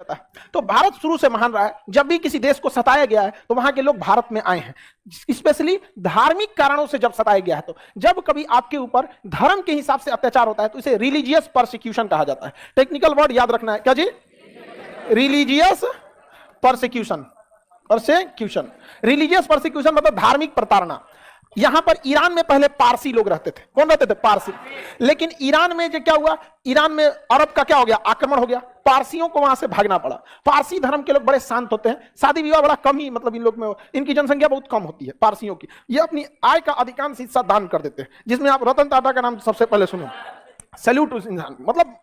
है। तो भारत शुरू से महान रहा है। जब भी किसी देश को सताया गया है तो वहां के लोग भारत में आए हैं, स्पेशली धार्मिक कारणों से। जब सताया गया है तो जब कभी आपके ऊपर धर्म के हिसाब से अत्याचार होता है तो इसे रिलीजियस परसिक्यूशन कहा जाता है। टेक्निकल वर्ड याद रखना है, क्या जी? Religious persecution. Persecution, religious persecution मतलब धार्मिक प्रताड़ना। यहां पर ईरान में पहले पारसी लोग रहते थे। कौन रहते थे? पारसी। लेकिन ईरान में जो क्या हुआ, ईरान में अरब का क्या हो गया? आक्रमण हो गया। पारसियों को वहां से भागना पड़ा। पारसी धर्म के लोग बड़े शांत होते हैं, शादी विवाह बड़ा कम ही, मतलब इन लोग में इनकी जनसंख्या बहुत कम होती है पारसियों की। ये अपनी आय का अधिकांश हिस्सा दान कर देते हैं, जिसमें आप रतन टाटा का नाम सबसे पहले सुनो। सैल्यूट उस इंसान, मतलब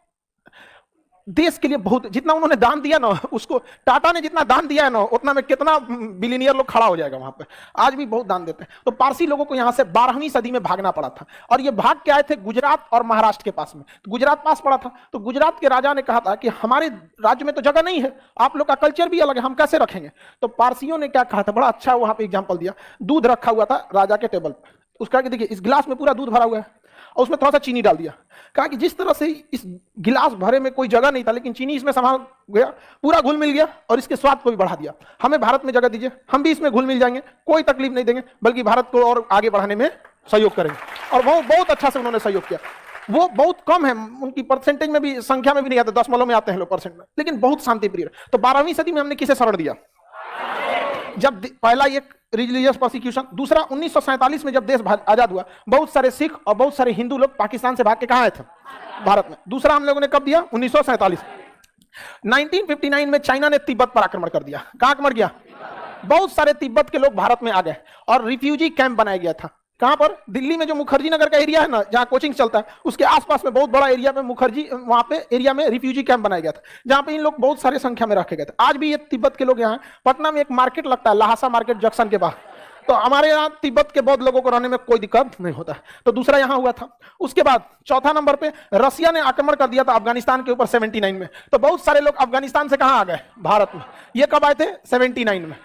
देश के लिए बहुत, जितना उन्होंने दान दिया ना, उसको टाटा ने जितना दान दिया है ना, उतना में कितना बिलियनियर लोग खड़ा हो जाएगा वहां पे। आज भी बहुत दान देते हैं। तो पारसी लोगों को यहां से 12वीं सदी में भागना पड़ा था, और ये भाग के आए थे गुजरात और महाराष्ट्र के पास में। तो गुजरात पास पड़ा था, तो गुजरात के राजा ने कहा था कि हमारे राज्य में तो जगह नहीं है, आप लोग का कल्चर भी अलग है, हम कैसे रखेंगे? तो पारसियों ने क्या कहा था, बड़ा अच्छा वहां पे एग्जाम्पल दिया। दूध रखा हुआ था राजा के टेबल पर, उसका कि देखिए इस गिलास में पूरा दूध भरा हुआ है और उसमें थोड़ा सा चीनी डाल दिया। कहा कि जिस तरह से इस गिलास भरे में कोई जगह नहीं था, लेकिन चीनी इसमें समा गया, पूरा घुल मिल गया और इसके स्वाद को भी बढ़ा दिया। हमें भारत में जगह दीजिए, हम भी इसमें घुल मिल जाएंगे, कोई तकलीफ नहीं देंगे, बल्कि भारत को और आगे बढ़ाने में सहयोग करेंगे। और वो बहुत अच्छा से उन्होंने सहयोग किया। वो बहुत कम है, उनकी परसेंटेज में भी, संख्या में भी नहीं आते, दशमलव में आते हैं लोग परसेंट में, लेकिन बहुत शांति प्रिय। तो 12वीं सदी में हमने किसे शरण दिया? जब पहला एक रिलीजियस प्रोसिक्यूशन, दूसरा 1947 में जब देश आजाद हुआ, बहुत सारे सिख और बहुत सारे हिंदू लोग पाकिस्तान से भाग के कहां आए थे? भारत में। दूसरा हम लोगों ने कब दिया? 1947। 1959 में चाइना ने तिब्बत पर आक्रमण कर दिया। कहां आक्रमण किया? बहुत सारे तिब्बत के लोग भारत में आ गए और रिफ्यूजी कैंप बनाया गया था। कहां पर? दिल्ली में जो मुखर्जी नगर का एरिया है ना, जहां कोचिंग चलता है, उसके आसपास में बहुत बड़ा एरिया में मुखर्जी, वहां पे एरिया में रिफ्यूजी कैंप बनाया गया था, जहां पे इन लोग बहुत सारे संख्या में रखे गए थे। आज भी ये तिब्बत के लोग यहाँ, पटना में एक मार्केट लगता है, लहासा मार्केट जंक्शन के बाहर, तो हमारे यहाँ तिब्बत के बौद्ध लोगों को रहने में कोई दिक्कत नहीं होता। तो दूसरा यहां हुआ था। उसके बाद चौथा नंबर पे रसिया ने आक्रमण कर दिया था अफगानिस्तान के ऊपर 79 में। तो बहुत सारे लोग अफगानिस्तान से कहां आ गए? भारत में। ये कब आए थे? 79 में।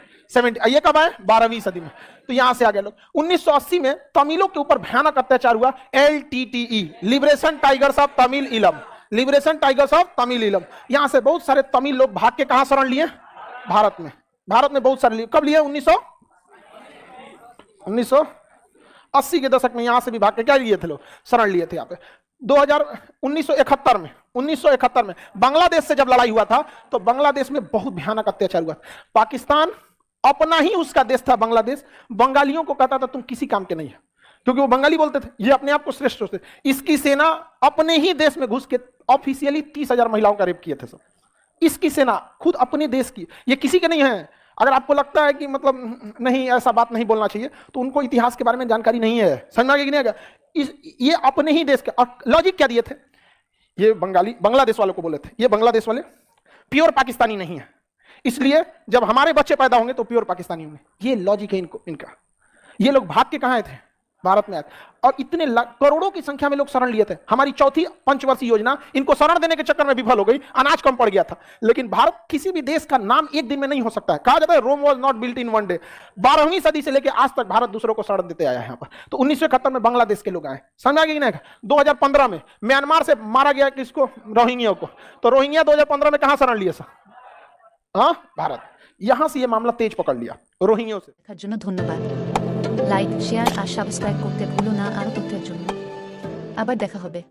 ये कब आए? 12वीं सदी में। तो यहां से आ गए लोग। 1980 में तमिलों के ऊपर भयानक अत्याचार हुआ, LTTE, liberation tigers of Tamil इलम, लिबरेशन टाइगर्स ऑफ तमिल इलम। यहां से बहुत सारे तमिल लोग भाग के कहां शरण लिए? भारत में। भारत में बहुत सारे लिए। कब लिए? 1980 के दशक में यहां से भी भाग के क्या लिए थे लोग? शरण लिए थे यहाँ पे। 1971 में बांग्लादेश से जब लड़ाई हुआ था, तो बांग्लादेश में बहुत भयानक अत्याचार हुआ। पाकिस्तान अपना ही उसका देश था बांग्लादेश, बंगालियों को कहता था तुम किसी काम के नहीं है, क्योंकि वो बंगाली बोलते थे, ये अपने आप को श्रेष्ठ सोचते। इसकी सेना अपने ही देश में घुस के ऑफिशियली 30,000 महिलाओं का रेप किए थे सब। इसकी सेना खुद अपने देश की, ये किसी के नहीं है। अगर आपको लगता है कि मतलब नहीं, ऐसा बात नहीं बोलना चाहिए, तो उनको इतिहास के बारे में जानकारी नहीं है। समझ में आ गया कि नहीं आ गया? ये अपने ही देश के। और लॉजिक क्या दिए थे? ये बंगाली बांग्लादेश वालों को बोले थे, ये बांग्लादेश वाले प्योर पाकिस्तानी नहीं है, इसलिए जब हमारे बच्चे पैदा होंगे तो प्योर पाकिस्तानी होंगे। ये लॉजिक है इनका। ये लोग भाग के कहां आए थे? भारत में आए थे। और इतने करोड़ों की संख्या में लोग शरण लिए थे। हमारी चौथी पंचवर्षीय योजना इनको शरण देने के चक्कर में विफल हो गई, अनाज कम पड़ गया था। लेकिन भारत किसी भी देश का नाम एक दिन में नहीं हो सकता है। कहा जाता है Rome was not built in one day. 12वीं सदी से लेकर आज तक भारत दूसरों को शरण देते आया है यहाँ पर। तो 1971 में बांग्लादेश के लोग आए, समझ आ गया कि नहीं? 2015 में म्यांमार से मारा गया किसको? रोहिंग्या को। तो रोहिंग्या 2015 में कहां शरण लिए? हाँ, भारत। यहां से ये मामला तेज पकड़ लिया रोहिंग्या से। ধন্যবাদ। লাইক, শেয়ার আর সাবস্ক্রাইব করতে ভুলো না আরো তথ্যের জন্য। আবার দেখা হবে।